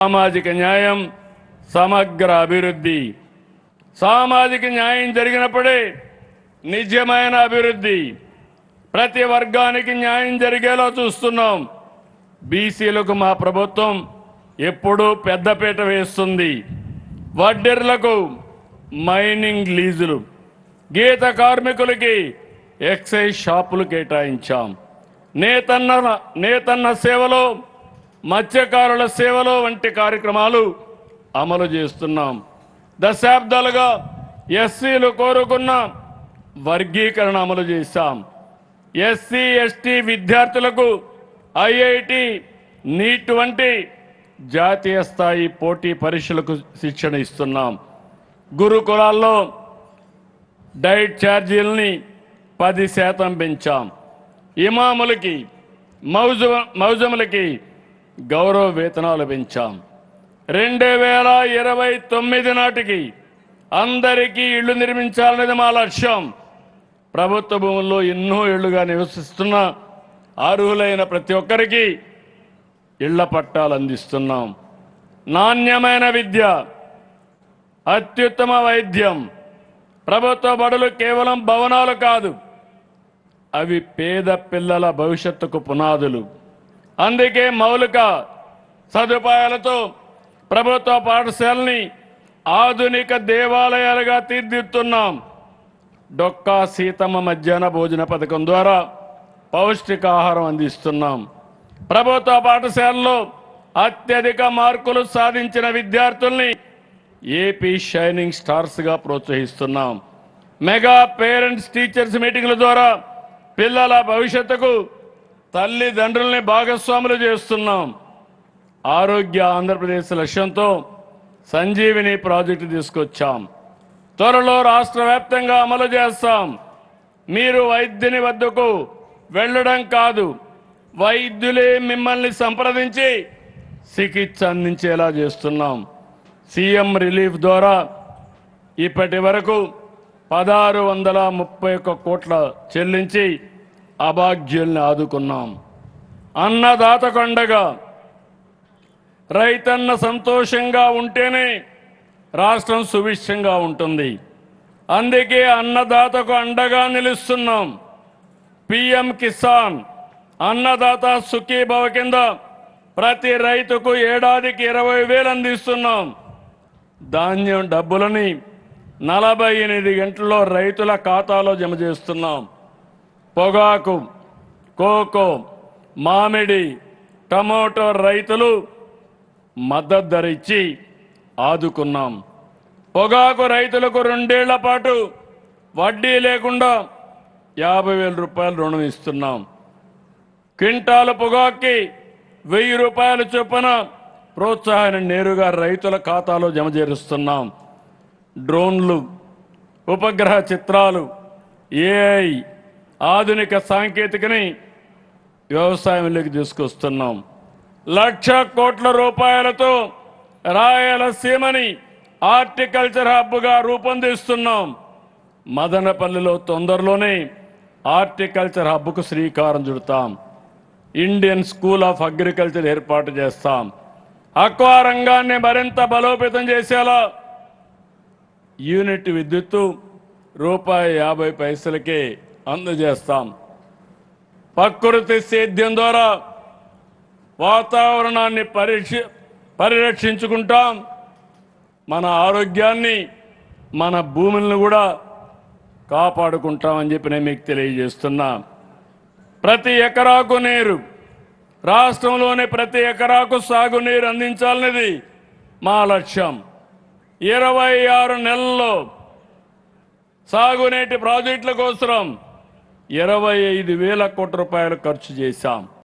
సామాజిక న్యాయం సమగ్ర అభివృద్ధి సామాజిక న్యాయం జరిగినప్పుడే నిజమైన అభివృద్ధి ప్రతి వర్గానికి న్యాయం జరిగేలా చూస్తున్నాం బీసీలకు మా ప్రభుత్వం ఎప్పుడూ పెద్దపీట వేస్తుంది వడ్డెర్లకు మైనింగ్ లీజులు గీత కార్మికులకి ఎక్సైజ్ షాపులు కేటాయించాం నేతన్న సేవలో మత్స్యకారుల సేవలో వంటి కార్యక్రమాలు అమలు చేస్తున్నాం దశాబ్దాలుగా ఎస్సీలు కోరుకున్న వర్గీకరణ అమలు చేశాం ఎస్సీ ఎస్టీ విద్యార్థులకు ఐఐటి నీట్ వంటి జాతీయ స్థాయి పోటీ పరీక్షలకు శిక్షణ ఇస్తున్నాం గురుకులాల్లో డైట్ ఛార్జీలని 10% పెంచాం ఇమాములకి మౌజములకి గౌరవ వేతనాలు పెంచాం 2029 నాటికి అందరికీ ఇళ్లు నిర్మించాలనేది మా లక్ష్యం ప్రభుత్వ భూముల్లో ఎన్నో ఏళ్లుగా నివసిస్తున్న అర్హులైన ప్రతి ఒక్కరికి ఇళ్ల పట్టాలు అందిస్తున్నాం నాణ్యమైన విద్య అత్యుత్తమ వైద్యం ప్రభుత్వ బడులు కేవలం భవనాలు కాదు అవి పేద పిల్లల భవిష్యత్తుకు పునాదులు అందుకే మౌలిక సదుపాయాలతో ప్రభుత్వ పాఠశాలని ఆధునిక దేవాలయాలుగా తీర్చిదిద్దుతున్నాం డొక్కా సీతమ్మ మధ్యాహ్న భోజన పథకం ద్వారా పౌష్టికాహారం అందిస్తున్నాం ప్రభుత్వ పాఠశాలలో అత్యధిక మార్కులు సాధించిన విద్యార్థుల్ని ఏపీ షైనింగ్ స్టార్స్గా ప్రోత్సహిస్తున్నాం మెగా పేరెంట్స్ టీచర్స్ మీటింగ్ల ద్వారా పిల్లల భవిష్యత్తుకు తల్లిదండ్రుల్ని భాగస్వాములు చేస్తున్నాం ఆరోగ్య ఆంధ్రప్రదేశ్ లక్ష్యంతో సంజీవిని ప్రాజెక్టు తీసుకొచ్చాం త్వరలో రాష్ట్ర వ్యాప్తంగా అమలు చేస్తాం మీరు వైద్యుని వద్దకు వెళ్ళడం కాదు వైద్యులే మిమ్మల్ని సంప్రదించి చికిత్స అందించేలా చేస్తున్నాం సీఎం రిలీఫ్ ద్వారా ఇప్పటి వరకు 1631 కోట్ల చెల్లించి అభాగ్యుల్ని ఆదుకున్నాం అన్నదాతకు అండగా రైతన్న సంతోషంగా ఉంటేనే రాష్ట్రం సుభిక్షంగా ఉంటుంది అందుకే అన్నదాతకు అండగా నిలుస్తున్నాం పిఎం కిసాన్ అన్నదాత సుఖీభవ కింద ప్రతి రైతుకు ఏడాదికి 20,000 అందిస్తున్నాం ధాన్యం డబ్బులని 48 గంటల్లో రైతుల ఖాతాలో జమ చేస్తున్నాం పొగాకు కోకో మామిడి టమోటో రైతులు మద్దతు ధర ఇచ్చి ఆదుకున్నాం పొగాకు రైతులకు 2 ఏళ్ల పాటు వడ్డీ లేకుండా 50,000 రూపాయలు రుణం ఇస్తున్నాం క్వింటాలు పొగాకుకి 1000 రూపాయల చొప్పున ప్రోత్సాహాన్ని నేరుగా రైతుల ఖాతాలో జమ చేరుస్తున్నాం డ్రోన్లు ఉపగ్రహ చిత్రాలు ఏఐ ఆధునిక సాంకేతికని వ్యవసాయంలోకి తీసుకొస్తున్నాం 1,00,000 కోట్ల రూపాయలతో రాయలసీమని హార్టికల్చర్ హబ్గా రూపొందిస్తున్నాం మదనపల్లిలో తొందరలోనే హార్టికల్చర్ హబ్కు శ్రీకారం చుడతాం ఇండియన్ స్కూల్ ఆఫ్ అగ్రికల్చర్ ఏర్పాటు చేస్తాం అక్వా రంగాన్ని మరింత బలోపేతం చేసేలా యూనిట్ విద్యుత్తు ₹50 అందజేస్తాం ప్రకృతి సేద్యం ద్వారా వాతావరణాన్ని పరిరక్షించుకుంటాం మన ఆరోగ్యాన్ని మన భూములను కూడా కాపాడుకుంటామని చెప్పి నేను మీకు తెలియజేస్తున్నా ప్రతి ఎకరాకు నీరు రాష్ట్రంలోని ప్రతి ఎకరాకు సాగునీరు అందించాలనేది మా లక్ష్యం 26 నెలల్లో సాగునీటి ప్రాజెక్టుల కోసం 25,000 కోట్ల రూపాయలు ఖర్చు చేశాం